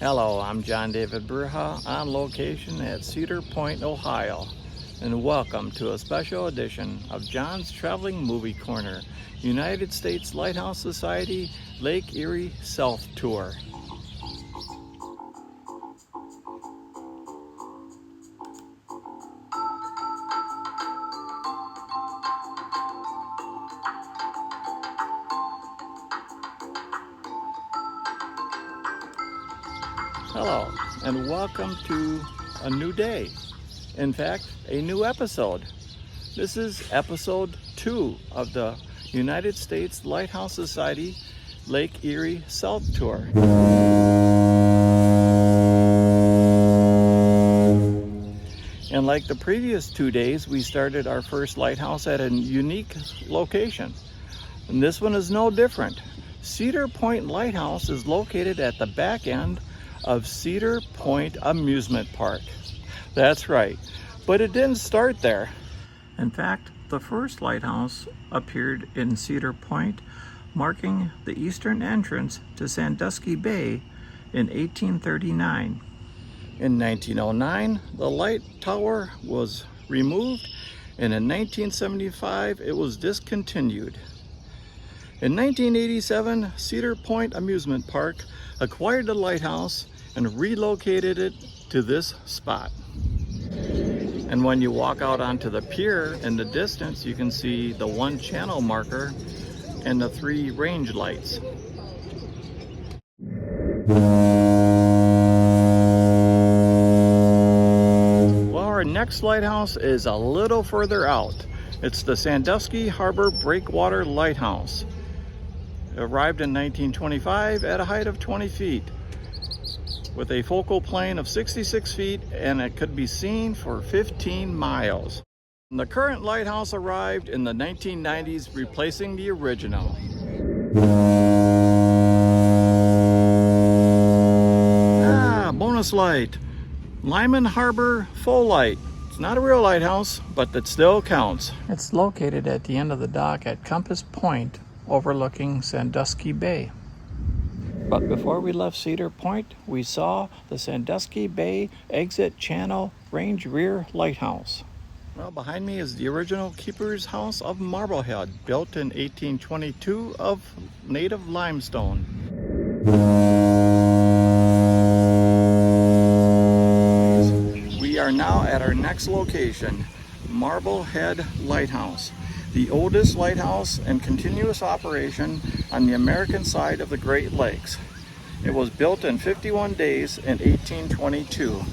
Hello, I'm John David Bruja on location at Cedar Point, Ohio, and welcome to a special edition of John's Traveling Movie Corner, United States Lighthouse Society Lake Erie South Tour. Hello, and welcome to a new day. In fact, a new episode. This is episode 2 of the United States Lighthouse Society Lake Erie South Tour. And like the previous 2 days, we started our first lighthouse at a unique location. And this one is no different. Cedar Point Lighthouse is located at the back end of Cedar Point Amusement Park. That's right, but it didn't start there. In fact, the first lighthouse appeared in Cedar Point, marking the eastern entrance to Sandusky Bay in 1839. In 1909, the light tower was removed, and in 1975, it was discontinued. In 1987, Cedar Point Amusement Park acquired the lighthouse and relocated it to this spot. And when you walk out onto the pier in the distance, you can see the 1 channel marker and the 3 range lights. Well, our next lighthouse is a little further out. It's the Sandusky Harbor Breakwater Lighthouse. It arrived in 1925 at a height of 20 feet. With a focal plane of 66 feet, and it could be seen for 15 miles. The current lighthouse arrived in the 1990s, replacing the original. Bonus light. Lyman Harbor Full Light. It's not a real lighthouse, but it still counts. It's located at the end of the dock at Compass Point, overlooking Sandusky Bay. But before we left Cedar Point, we saw the Sandusky Bay Exit Channel Range Rear Lighthouse. Well, behind me is the original keeper's house of Marblehead, built in 1822 of native limestone. We are now at our next location, Marblehead Lighthouse, the oldest lighthouse in continuous operation on the American side of the Great Lakes. It was built in 51 days in 1822.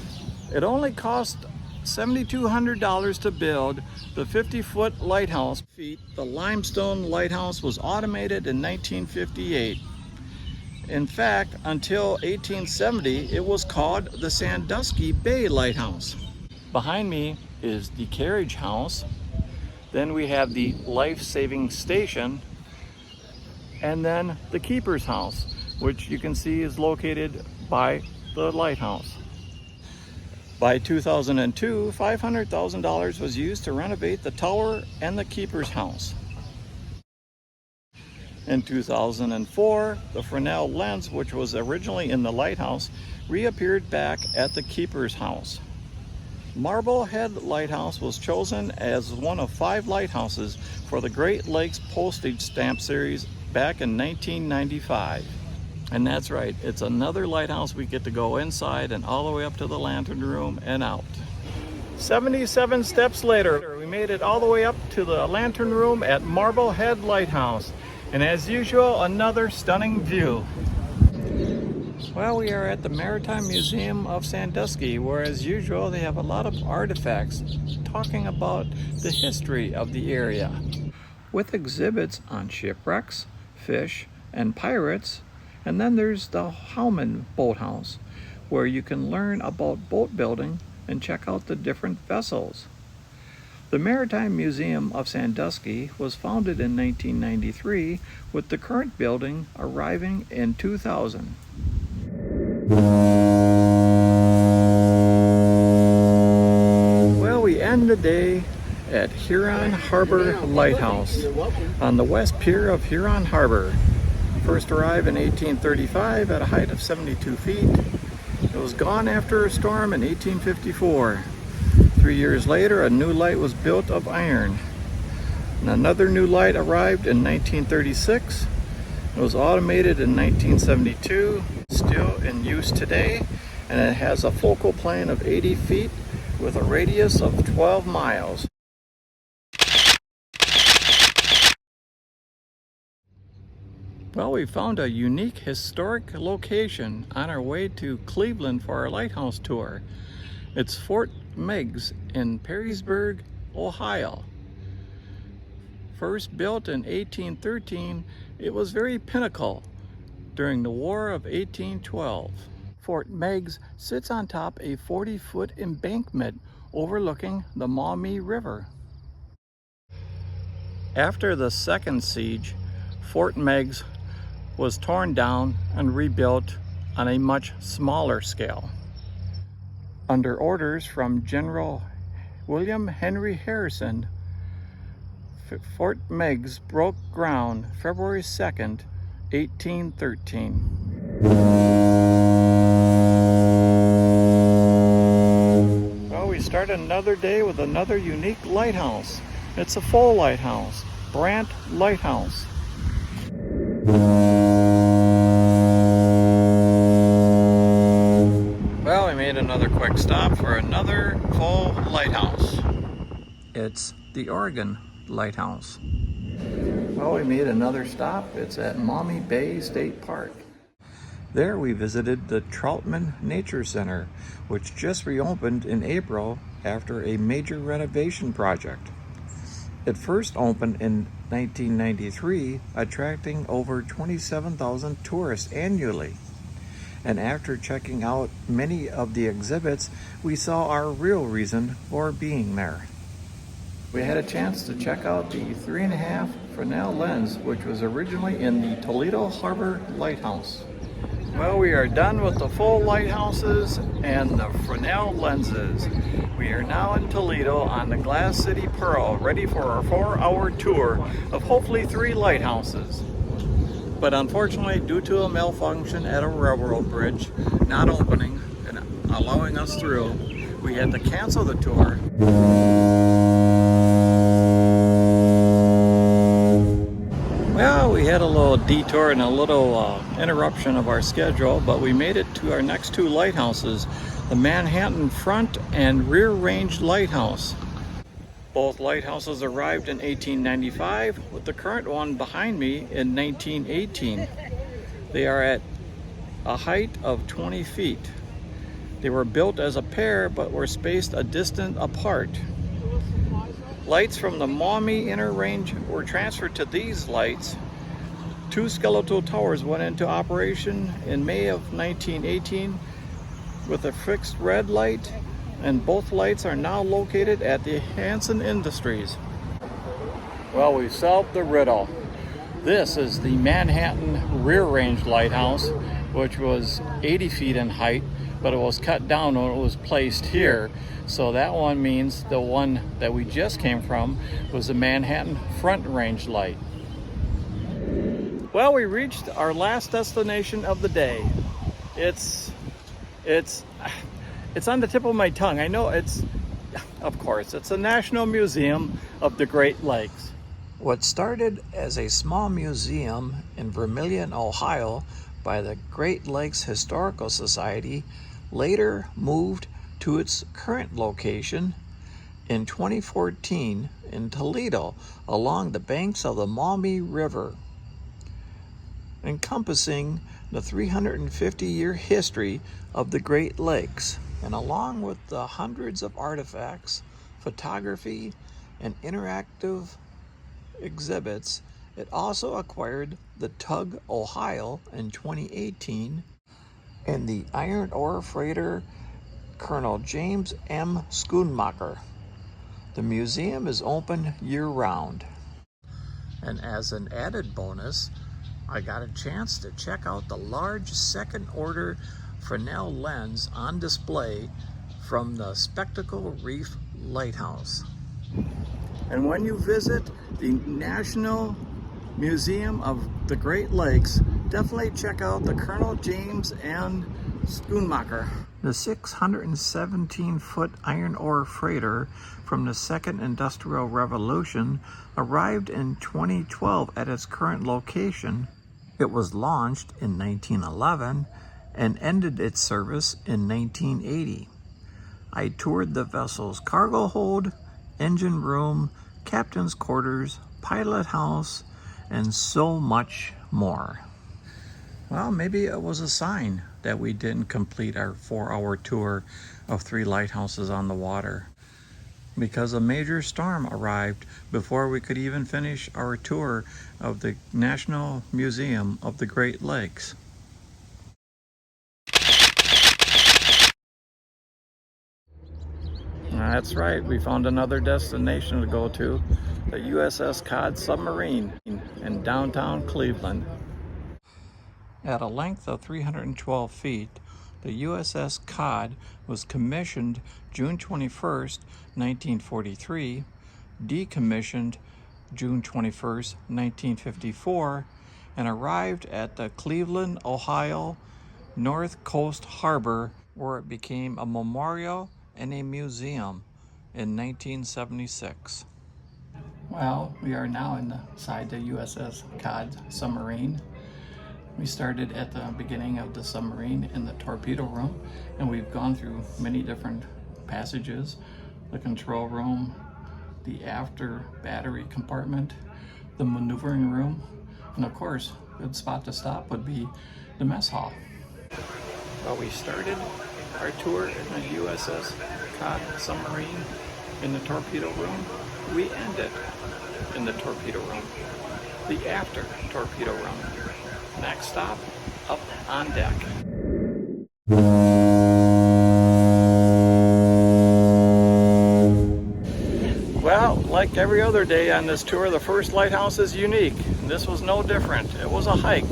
It only cost $7,200 to build the 50-foot lighthouse. The limestone lighthouse was automated in 1958. In fact, until 1870, it was called the Sandusky Bay Lighthouse. Behind me is the carriage house. Then we have the life-saving station, and then the keeper's house, which you can see is located by the lighthouse. By 2002, $500,000 was used to renovate the tower and the keeper's house. In 2004, the Fresnel lens, which was originally in the lighthouse, reappeared back at the keeper's house. Marblehead Lighthouse was chosen as one of 5 lighthouses for the Great Lakes Postage Stamp Series back in 1995. And that's right, it's another lighthouse we get to go inside and all the way up to the lantern room and out. 77 steps later, we made it all the way up to the lantern room at Marblehead Lighthouse. And as usual, another stunning view. Well, we are at the Maritime Museum of Sandusky, where as usual they have a lot of artifacts talking about the history of the area, with exhibits on shipwrecks, fish, and pirates. And then there's the Howman Boathouse, where you can learn about boat building and check out the different vessels. The Maritime Museum of Sandusky was founded in 1993, with the current building arriving in 2000. Well, we end the day at Huron Harbor Lighthouse on the west pier of Huron Harbor. First arrived in 1835 at a height of 72 feet. was gone after a storm in 1854. 3 years later, a new light was built of iron. And another new light arrived in 1936. It was automated in 1972, still in use today, and it has a focal plane of 80 feet with a radius of 12 miles. Well, we found a unique historic location on our way to Cleveland for our lighthouse tour. It's Fort Meigs in Perrysburg, Ohio. First built in 1813, it was very pinnacle during the War of 1812. Fort Meigs sits on top a 40-foot embankment overlooking the Maumee River. After the second siege, Fort Meigs was torn down and rebuilt on a much smaller scale. Under orders from General William Henry Harrison, Fort Meigs broke ground February 2nd, 1813. Well, we start another day with another unique lighthouse. It's a full lighthouse, Brant Lighthouse. Well, we made another quick stop for another full lighthouse. It's the Oregon Lighthouse. Well, we made another stop. It's at Maumee Bay State Park. There we visited the Troutman Nature Center, which just reopened in April after a major renovation project. It first opened in 1993, attracting over 27,000 tourists annually. And after checking out many of the exhibits, we saw our real reason for being there. We had a chance to check out the 3.5 Fresnel lens, which was originally in the Toledo Harbor Lighthouse. Well, we are done with the full lighthouses and the Fresnel lenses. We are now in Toledo on the Glass City Pearl, ready for our 4-hour tour of hopefully 3 lighthouses. But unfortunately, due to a malfunction at a railroad bridge not opening and allowing us through, we had to cancel the tour. Well, we had a little detour and a little interruption of our schedule, but we made it to our next 2 lighthouses, the Manhattan Front and Rear Range Lighthouse. Both lighthouses arrived in 1895, with the current one behind me in 1918. They are at a height of 20 feet. They were built as a pair, but were spaced a distance apart. Lights from the Maumee Inner Range were transferred to these lights. 2 skeletal towers went into operation in May of 1918 with a fixed red light, and both lights are now located at the Hansen Industries. Well, we solved the riddle. This is the Manhattan Rear Range Lighthouse, which was 80 feet in height, but it was cut down when it was placed here. So that one means the one that we just came from was the Manhattan Front Range Light. Well, we reached our last destination of the day. It's on the tip of my tongue. I know of course, it's the National Museum of the Great Lakes. What started as a small museum in Vermilion, Ohio by the Great Lakes Historical Society later moved to its current location in 2014 in Toledo along the banks of the Maumee River, encompassing the 350-year history of the Great Lakes. And along with the hundreds of artifacts, photography, and interactive exhibits, it also acquired the Tug Ohio in 2018 and the iron ore freighter Colonel James M. Schoonmaker. The museum is open year-round. And as an added bonus, I got a chance to check out the large second-order Fresnel lens on display from the Spectacle Reef Lighthouse. And when you visit the National Museum of the Great Lakes, definitely check out the Colonel James M. Schoonmaker. The 617-foot iron ore freighter from the Second Industrial Revolution arrived in 2012 at its current location. It was launched in 1911 and ended its service in 1980. I toured the vessel's cargo hold, engine room, captain's quarters, pilot house, and so much more. Well, maybe it was a sign that we didn't complete our 4-hour tour of 3 lighthouses on the water, because a major storm arrived before we could even finish our tour of the National Museum of the Great Lakes. That's right, we found another destination to go to, the USS Cod submarine in downtown Cleveland. At a length of 312 feet, the USS Cod was commissioned June 21st, 1943, decommissioned June 21st, 1954, and arrived at the Cleveland, Ohio North Coast Harbor, where it became a memorial and a museum in 1976. Well, we are now inside the USS Cod submarine. We started at the beginning of the submarine in the torpedo room, and we've gone through many different passages, the control room, the after battery compartment, the maneuvering room, and of course, a good spot to stop would be the mess hall. Well, we started our tour in the USS Cod submarine in the torpedo room. We ended in the torpedo room, the after torpedo room. Next stop, up on deck. Well, like every other day on this tour, the first lighthouse is unique. This was no different. It was a hike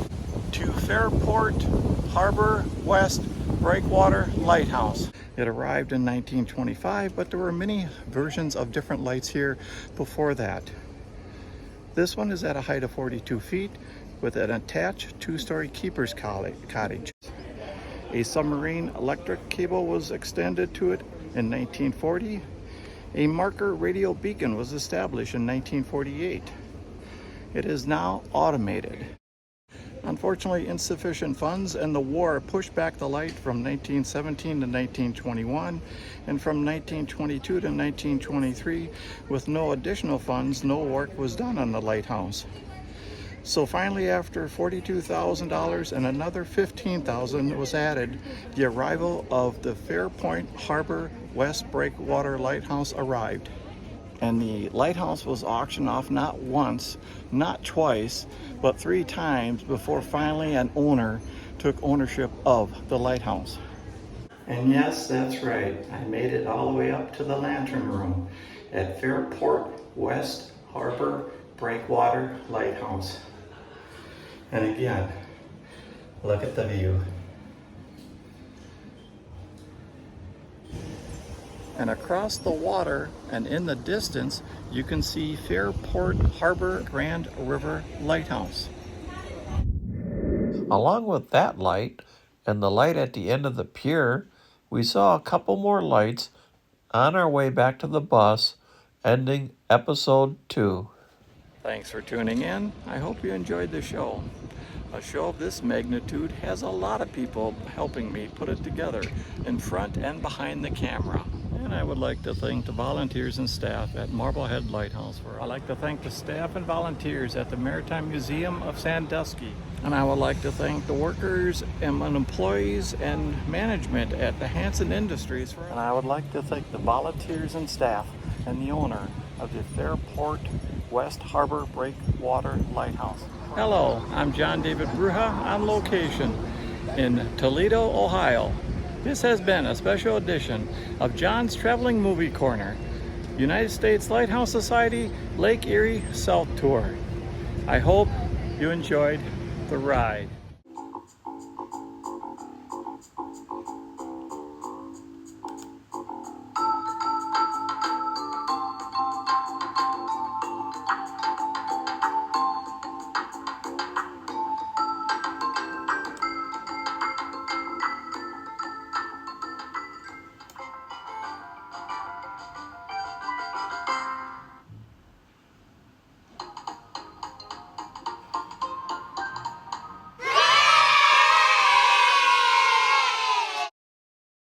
to Fairport Harbor West Breakwater Lighthouse. It arrived in 1925, but there were many versions of different lights here before that. This one is at a height of 42 feet with an attached 2-story keeper's cottage. A submarine electric cable was extended to it in 1940. A marker radio beacon was established in 1948. It is now automated. Unfortunately, insufficient funds and the war pushed back the light from 1917 to 1921, and from 1922 to 1923, with no additional funds, no work was done on the lighthouse. So finally, after $42,000 and another $15,000 was added, the arrival of the Fairport Harbor West Breakwater Lighthouse arrived. And the lighthouse was auctioned off not once, not twice, but 3 times before finally an owner took ownership of the lighthouse. And yes, that's right, I made it all the way up to the lantern room at Fairport West Harbor Breakwater Lighthouse. And again, look at the view. And across the water and in the distance, you can see Fairport Harbor Grand River Lighthouse. Along with that light and the light at the end of the pier, we saw a couple more lights on our way back to the bus, ending episode 2. Thanks for tuning in. I hope you enjoyed the show. A show of this magnitude has a lot of people helping me put it together in front and behind the camera. And I would like to thank the volunteers and staff at Marblehead Lighthouse. I'd like to thank the staff and volunteers at the Maritime Museum of Sandusky. And I would like to thank the workers and employees and management at the Hanson Industries. And I would like to thank the volunteers and staff and the owner of the Fairport West Harbor Breakwater Lighthouse. Hello, I'm John David Bruja on location in Toledo, Ohio. This has been a special edition of John's Traveling Movie Corner, United States Lighthouse Society Lake Erie South Tour. I hope you enjoyed the ride.